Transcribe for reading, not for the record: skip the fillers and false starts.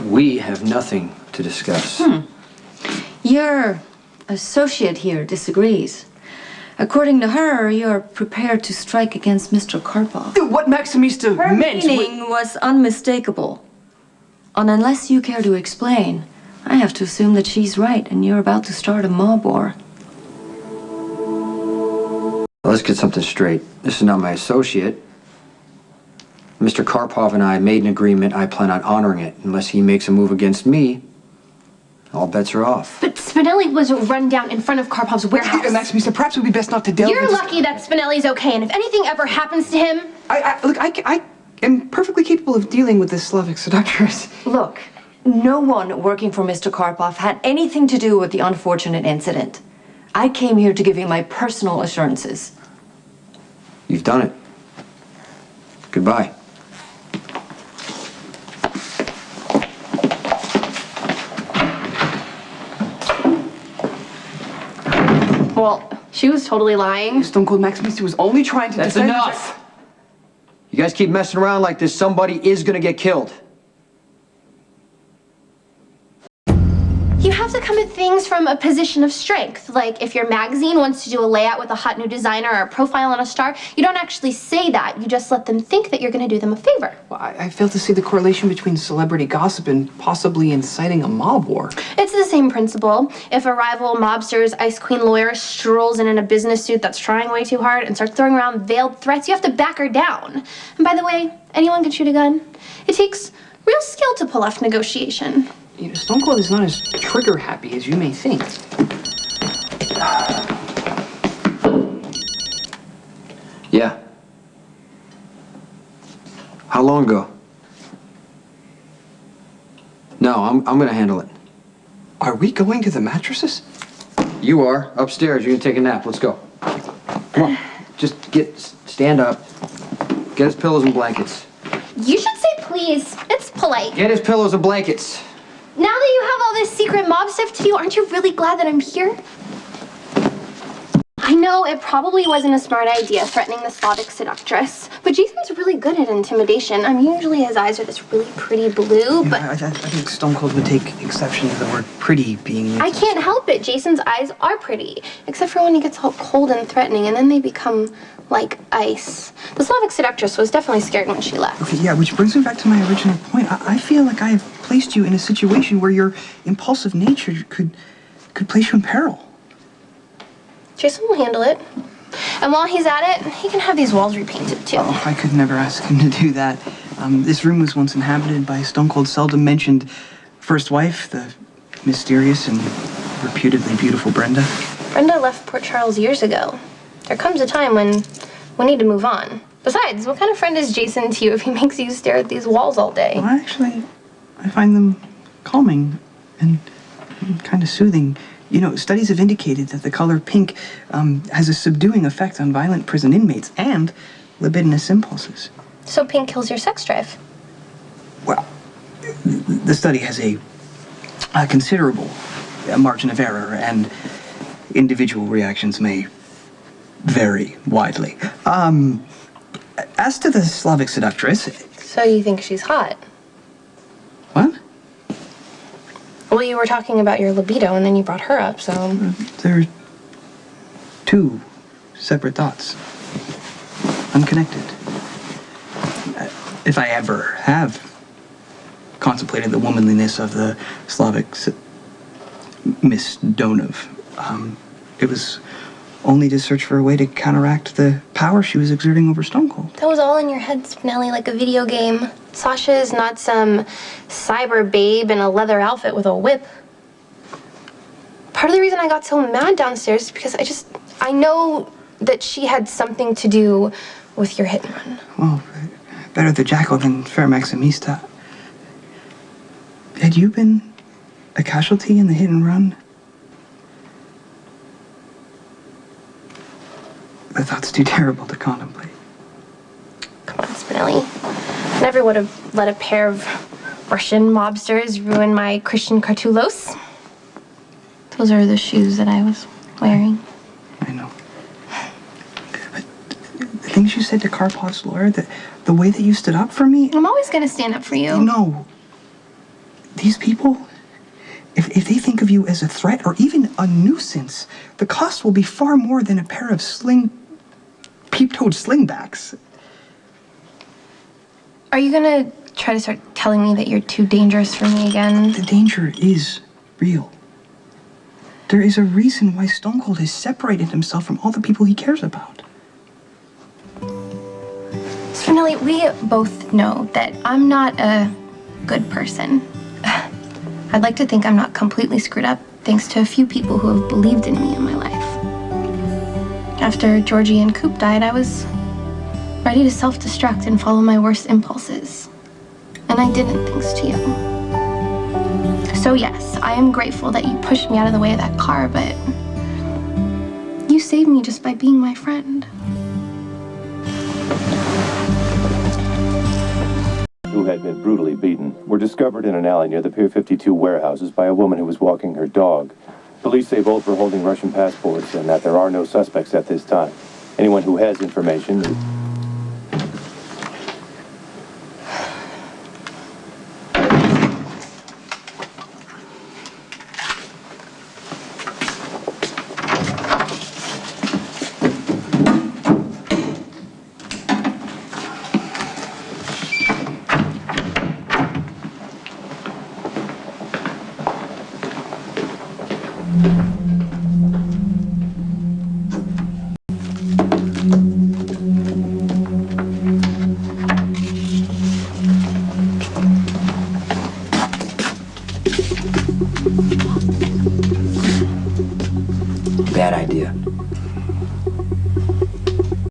We have nothing to discuss. Your associate here disagrees. According to her, you're prepared to strike against Mr. Karpov. What Maximista Her meant meaning was unmistakable. And unless you care to explain, I have to assume that she's right and you're about to start a mob war. Let's get something straight. This is not my associate. Mr. Karpov and I made an agreement. I plan on honoring it. Unless he makes a move against me, all bets are off. But Spinelli was run down in front of Karpov's warehouse. Maximista, perhaps it would be best not to delve You're lucky that Spinelli's okay, and if anything ever happens to him... I am perfectly capable of dealing with this Slavic seductress. Look, no one working for Mr. Karpov had anything to do with the unfortunate incident. I came here to give you my personal assurances. You've done it. Goodbye. Well, she was totally lying. Stone Cold Maximista was only trying to That's defend... enough! You guys keep messing around like this, somebody is gonna get killed. You have to come at things from a position of strength. Like, if your magazine wants to do a layout with a hot new designer or a profile on a star, you don't actually say that. You just let them think that you're going to do them a favor. Well, I fail to see the correlation between celebrity gossip and possibly inciting a mob war. It's the same principle. If a rival mobster's ice queen lawyer strolls in a business suit that's trying way too hard and starts throwing around veiled threats, you have to back her down. And by the way, anyone can shoot a gun. It takes real skill to pull off negotiation. You know, Stone Cold is not as trigger-happy as you may think. Yeah. How long ago? No, I'm gonna handle it. Are we going to the mattresses? You are. Upstairs. You're gonna take a nap. Let's go. Come on. Just stand up. Get his pillows and blankets. You should say please. It's polite. Get his pillows and blankets. Now that you have all this secret mob stuff to do, aren't you really glad that I'm here? I know it probably wasn't a smart idea threatening the Slavic seductress, but Jason's really good at intimidation. I mean, usually his eyes are this really pretty blue, but... I think Stone Cold would take exception to the word pretty being used. I can't help it. Jason's eyes are pretty, except for when he gets all cold and threatening, and then they become like ice. The Slavic seductress was definitely scared when she left. Okay, yeah, which brings me back to my original point. I feel like I have placed you in a situation where your impulsive nature could place you in peril. Jason will handle it. And while he's at it, he can have these walls repainted, too. Oh, I could never ask him to do that. This room was once inhabited by Stone Cold seldom mentioned first wife, the mysterious and reputedly beautiful Brenda. Brenda left Port Charles years ago. There comes a time when we need to move on. Besides, what kind of friend is Jason to you if he makes you stare at these walls all day? Well, actually, I find them calming and kind of soothing. You know, studies have indicated that the color pink has a subduing effect on violent prison inmates and libidinous impulses. So pink kills your sex drive? Well, the study has a considerable margin of error, and individual reactions may vary widely. As to the Slavic seductress... So you think she's hot? What? Well, you were talking about your libido, and then you brought her up, so... There are two separate thoughts. Unconnected. If I ever have contemplated the womanliness of the Slavic Miss Donov, it was only to search for a way to counteract the power she was exerting over Stone Cold. That was all in your head, Spinelli, like a video game. Sasha is not some cyber babe in a leather outfit with a whip. Part of the reason I got so mad downstairs is because I know that she had something to do with your hit and run. Well, better the jackal than fair Maximista. Had you been a casualty in the hit and run? The thought's too terrible to contemplate. Come on, Spinelli. I never would have let a pair of Russian mobsters ruin my Christian Cartulos. Those are the shoes that I was wearing. I know. But the things you said to Karpov's lawyer, the way that you stood up for me... I'm always going to stand up for you. No. these people, if they think of you as a threat or even a nuisance, the cost will be far more than a pair of peep-toed slingbacks. Are you gonna try to start telling me that you're too dangerous for me again? The danger is real. There is a reason why Stone Cold has separated himself from all the people he cares about. Spinelli, we both know that I'm not a good person. I'd like to think I'm not completely screwed up thanks to a few people who have believed in me in my life. After Georgie and Coop died, I was ready to self-destruct and follow my worst impulses. And I didn't, thanks to you. So yes, I am grateful that you pushed me out of the way of that car, but you saved me just by being my friend. Who had been brutally beaten were discovered in an alley near the Pier 52 warehouses by a woman who was walking her dog. Police say both were holding Russian passports and that there are no suspects at this time. Anyone who has information